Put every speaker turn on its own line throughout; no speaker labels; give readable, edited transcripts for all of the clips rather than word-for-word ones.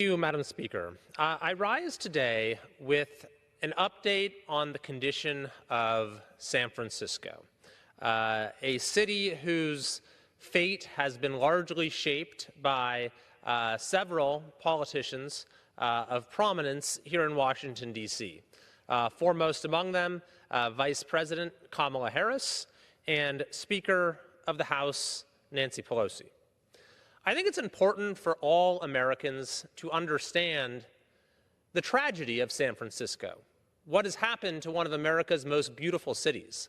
Thank you, Madam Speaker. I rise today with an update on the condition of San Francisco, a city whose fate has been largely shaped by several politicians of prominence here in Washington, D.C. Foremost among them, Vice President Kamala Harris and Speaker of the House Nancy Pelosi. I think it's important for all Americans to understand the tragedy of San Francisco, what has happened to one of America's most beautiful cities,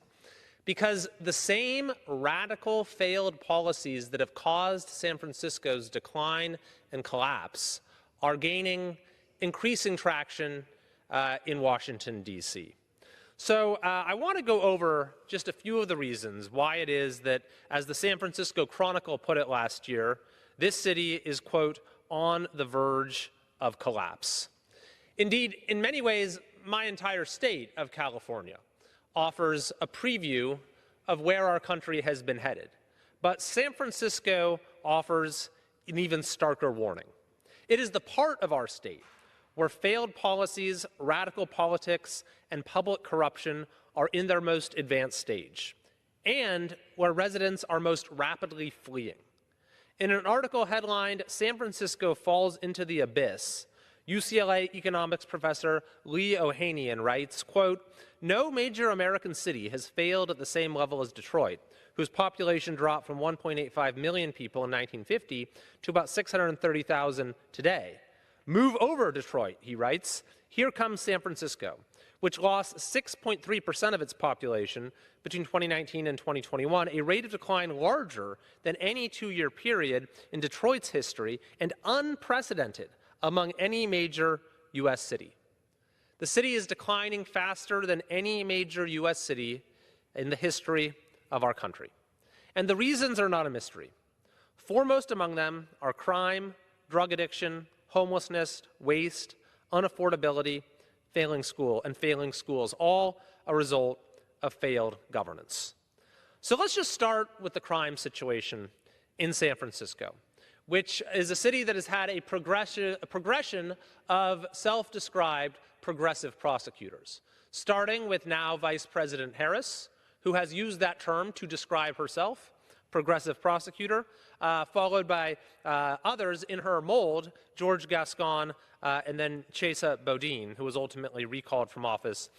because the same radical failed policies that have caused San Francisco's decline and collapse are gaining increasing traction in Washington, D.C. So I want to go over just a few of the reasons why it is that, as the San Francisco Chronicle put it last year, this city is, quote, on the verge of collapse. Indeed, in many ways, my entire state of California offers a preview of where our country has been headed. But San Francisco offers an even starker warning. It is the part of our state where failed policies, radical politics, and public corruption are in their most advanced stage, and where residents are most rapidly fleeing. In an article headlined, "San Francisco Falls into the Abyss," UCLA economics professor Lee Ohanian writes, quote, "No major American city has failed at the same level as Detroit, whose population dropped from 1.85 million people in 1950 to about 630,000 today. Move over Detroit," he writes. "Here comes San Francisco, which lost 6.3% of its population between 2019 and 2021, a rate of decline larger than any two-year period in Detroit's history and unprecedented among any major U.S. city." The city is declining faster than any major U.S. city in the history of our country. And the reasons are not a mystery. Foremost among them are crime, drug addiction, homelessness, waste, unaffordability, failing schools, all a result of failed governance. So let's just start with the crime situation in San Francisco, which is a city that has had a progression of self-described progressive prosecutors, starting with now Vice President Harris, who has used that term to describe herself, progressive prosecutor, followed by others in her mold, George Gascon, and then Chesa Boudin, who was ultimately recalled from office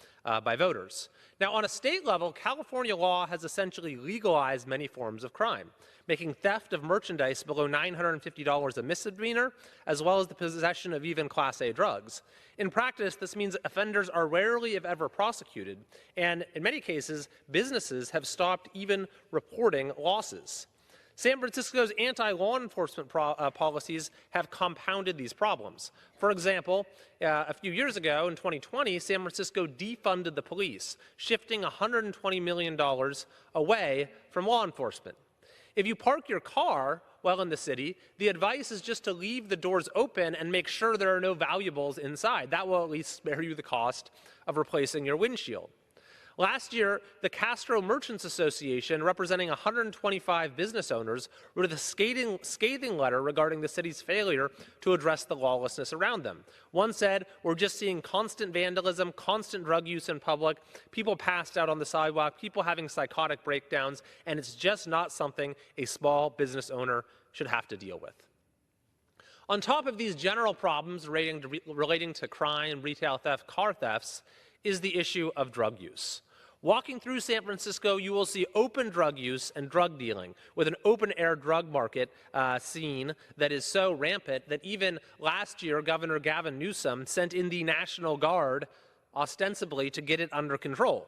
by voters. Now, on a state level, California law has essentially legalized many forms of crime, making theft of merchandise below $950 a misdemeanor, as well as the possession of even Class A drugs. In practice, this means offenders are rarely, if ever, prosecuted, and in many cases, businesses have stopped even reporting losses. San Francisco's anti-law enforcement policies have compounded these problems. For example, a few years ago, in 2020, San Francisco defunded the police, shifting $120 million away from law enforcement. If you park your car while in the city, the advice is just to leave the doors open and make sure there are no valuables inside. That will at least spare you the cost of replacing your windshield. Last year, the Castro Merchants Association, representing 125 business owners, wrote a scathing letter regarding the city's failure to address the lawlessness around them. One said, "We're just seeing constant vandalism, constant drug use in public, people passed out on the sidewalk, people having psychotic breakdowns, and it's just not something a small business owner should have to deal with." On top of these general problems relating to crime, retail theft, car thefts, is the issue of drug use. Walking through San Francisco, you will see open drug use and drug dealing, with an open-air drug market scene that is so rampant that even last year, Governor Gavin Newsom sent in the National Guard, ostensibly to get it under control.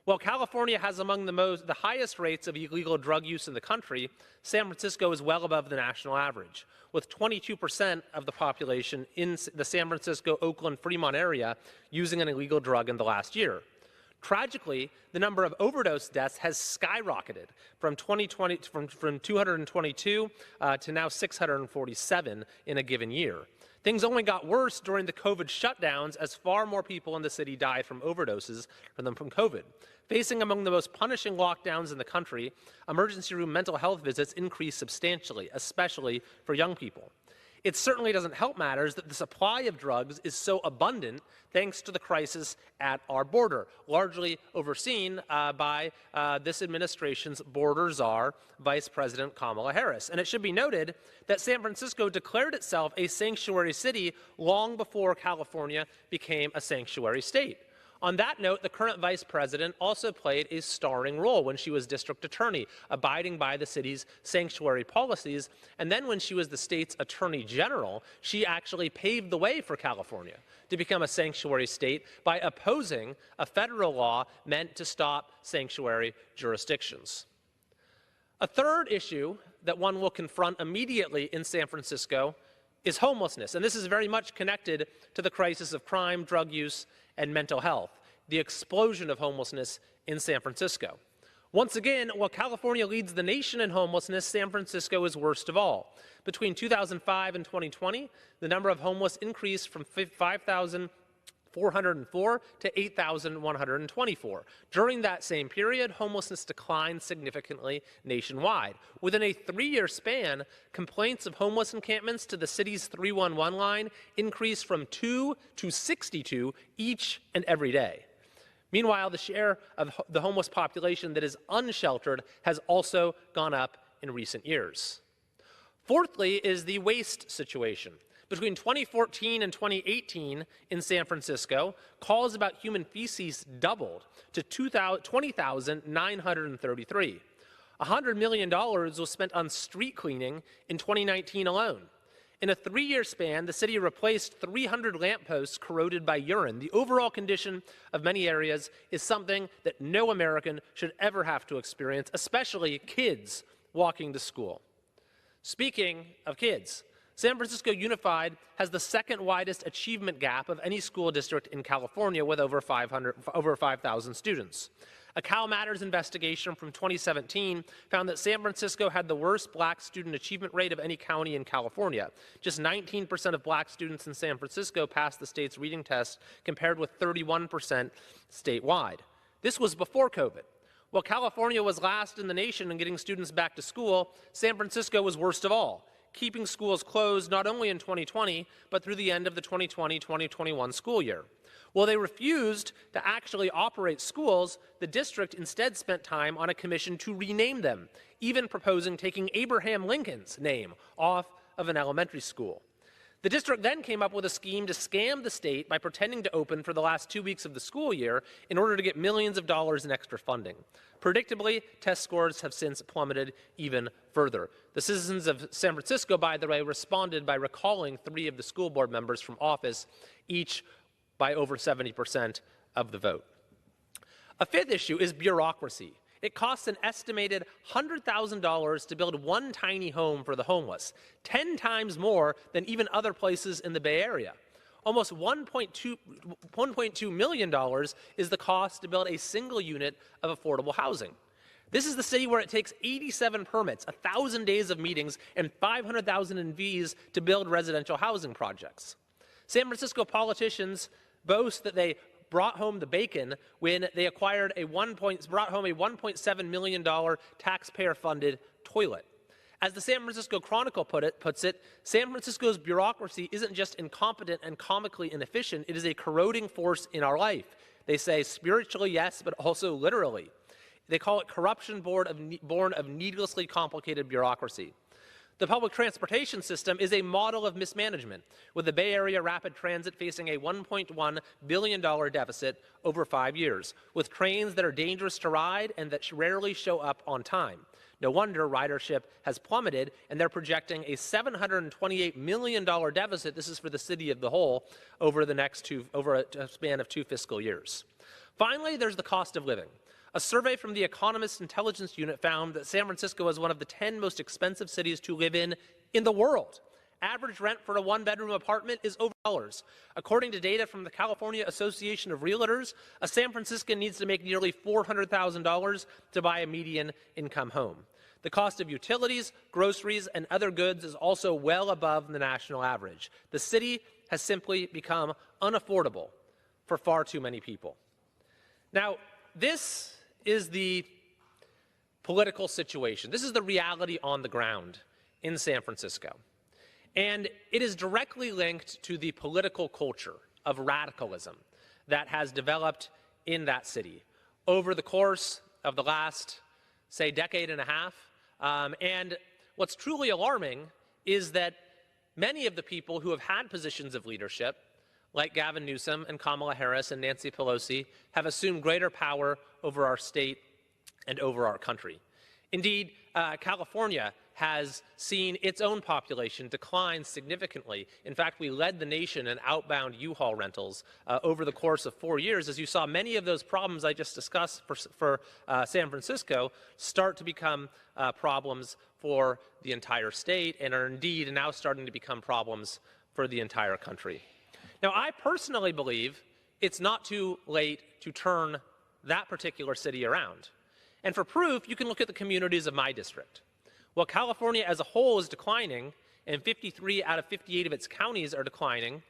While California has among the highest rates of illegal drug use in the country, San Francisco is well above the national average, with 22% of the population in the San Francisco, Oakland, Fremont area using an illegal drug in the last year. Tragically, the number of overdose deaths has skyrocketed from 222 to now 647 in a given year. Things only got worse during the COVID shutdowns as far more people in the city died from overdoses than from COVID. Facing among the most punishing lockdowns in the country, emergency room mental health visits increased substantially, especially for young people. It certainly doesn't help matters that the supply of drugs is so abundant thanks to the crisis at our border, largely overseen by this administration's border czar, Vice President Kamala Harris. And it should be noted that San Francisco declared itself a sanctuary city long before California became a sanctuary state. On that note, the current vice president also played a starring role when she was district attorney, abiding by the city's sanctuary policies. And then when she was the state's attorney general, she actually paved the way for California to become a sanctuary state by opposing a federal law meant to stop sanctuary jurisdictions. A third issue that one will confront immediately in San Francisco is homelessness. And this is very much connected to the crisis of crime, drug use, and mental health, the explosion of homelessness in San Francisco. Once again, while California leads the nation in homelessness, San Francisco is worst of all. Between 2005 and 2020, the number of homeless increased from 5,404 to 8,124. During that same period, homelessness declined significantly nationwide. Within a 3-year span, complaints of homeless encampments to the city's 311 line increased from 2 to 62 each and every day. Meanwhile, the share of the homeless population that is unsheltered has also gone up in recent years. Fourthly is the waste situation. Between 2014 and 2018 in San Francisco, calls about human feces doubled to 20,933. $100 million was spent on street cleaning in 2019 alone. In a 3-year span, the city replaced 300 lampposts corroded by urine. The overall condition of many areas is something that no American should ever have to experience, especially kids walking to school. Speaking of kids, San Francisco Unified has the second widest achievement gap of any school district in California with over 5,000 students. A Cal Matters investigation from 2017 found that San Francisco had the worst black student achievement rate of any county in California. Just 19% of black students in San Francisco passed the state's reading test, compared with 31% statewide. This was before COVID. While California was last in the nation in getting students back to school, San Francisco was worst of all, keeping schools closed not only in 2020, but through the end of the 2020-2021 school year. While they refused to actually operate schools, the district instead spent time on a commission to rename them, even proposing taking Abraham Lincoln's name off of an elementary school. The district then came up with a scheme to scam the state by pretending to open for the last 2 weeks of the school year in order to get millions of dollars in extra funding. Predictably, test scores have since plummeted even further. The citizens of San Francisco, by the way, responded by recalling 3 of the school board members from office, each by over 70% of the vote. A fifth issue is bureaucracy. It costs an estimated $100,000 to build one tiny home for the homeless, 10 times more than even other places in the Bay Area. Almost $1.2 million is the cost to build a single unit of affordable housing. This is the city where it takes 87 permits, 1,000 days of meetings, and 500,000 in fees to build residential housing projects. San Francisco politicians boast that they brought home the bacon when they acquired brought home a $1.7 million taxpayer-funded toilet. As the San Francisco Chronicle puts it, San Francisco's bureaucracy isn't just incompetent and comically inefficient, it is a corroding force in our life. They say spiritually, yes, but also literally. They call it corruption born of needlessly complicated bureaucracy. The public transportation system is a model of mismanagement, with the Bay Area Rapid Transit facing a $1.1 billion deficit over 5 years, with trains that are dangerous to ride and that rarely show up on time. No wonder ridership has plummeted, and they're projecting a $728 million deficit, this is for the city of the whole, over a span of 2 fiscal years. Finally, there's the cost of living. A survey from the Economist Intelligence Unit found that San Francisco is one of the 10 most expensive cities to live in the world. Average rent for a 1-bedroom apartment is over $1. According to data from the California Association of Realtors, a San Franciscan needs to make nearly $400,000 to buy a median income home. The cost of utilities, groceries, and other goods is also well above the national average. The city has simply become unaffordable for far too many people. Now, this is the political situation. This is the reality on the ground in San Francisco. And it is directly linked to the political culture of radicalism that has developed in that city over the course of the last, say, decade and a half. And what's truly alarming is that many of the people who have had positions of leadership, like Gavin Newsom and Kamala Harris and Nancy Pelosi, have assumed greater power over our state and over our country. Indeed, California has seen its own population decline significantly. In fact, we led the nation in outbound U-Haul rentals over the course of 4 years, as you saw many of those problems I just discussed for San Francisco start to become problems for the entire state and are indeed now starting to become problems for the entire country. Now, I personally believe it's not too late to turn that particular city around. And for proof, you can look at the communities of my district. While California as a whole is declining, and 53 out of 58 of its counties are declining,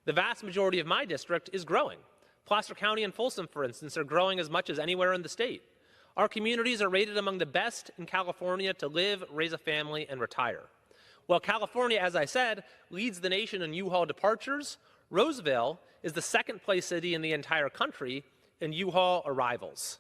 the vast majority of my district is growing. Placer County and Folsom, for instance, are growing as much as anywhere in the state. Our communities are rated among the best in California to live, raise a family, and retire. While California, as I said, leads the nation in U-Haul departures, Roseville is the second-place city in the entire country in U-Haul arrivals.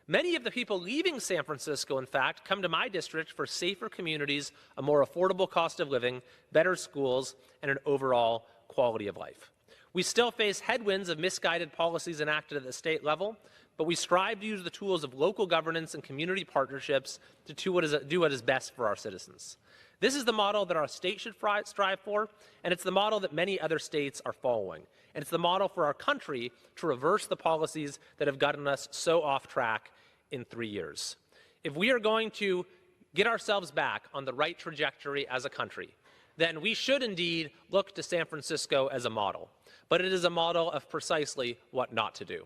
Many of the people leaving San Francisco, in fact, come to my district for safer communities, a more affordable cost of living, better schools, and an overall quality of life. We still face headwinds of misguided policies enacted at the state level, but we strive to use the tools of local governance and community partnerships to do what is best for our citizens. This is the model that our state should strive for, and it's the model that many other states are following. And it's the model for our country to reverse the policies that have gotten us so off track in 3 years. If we are going to get ourselves back on the right trajectory as a country, then we should indeed look to San Francisco as a model. But it is a model of precisely what not to do.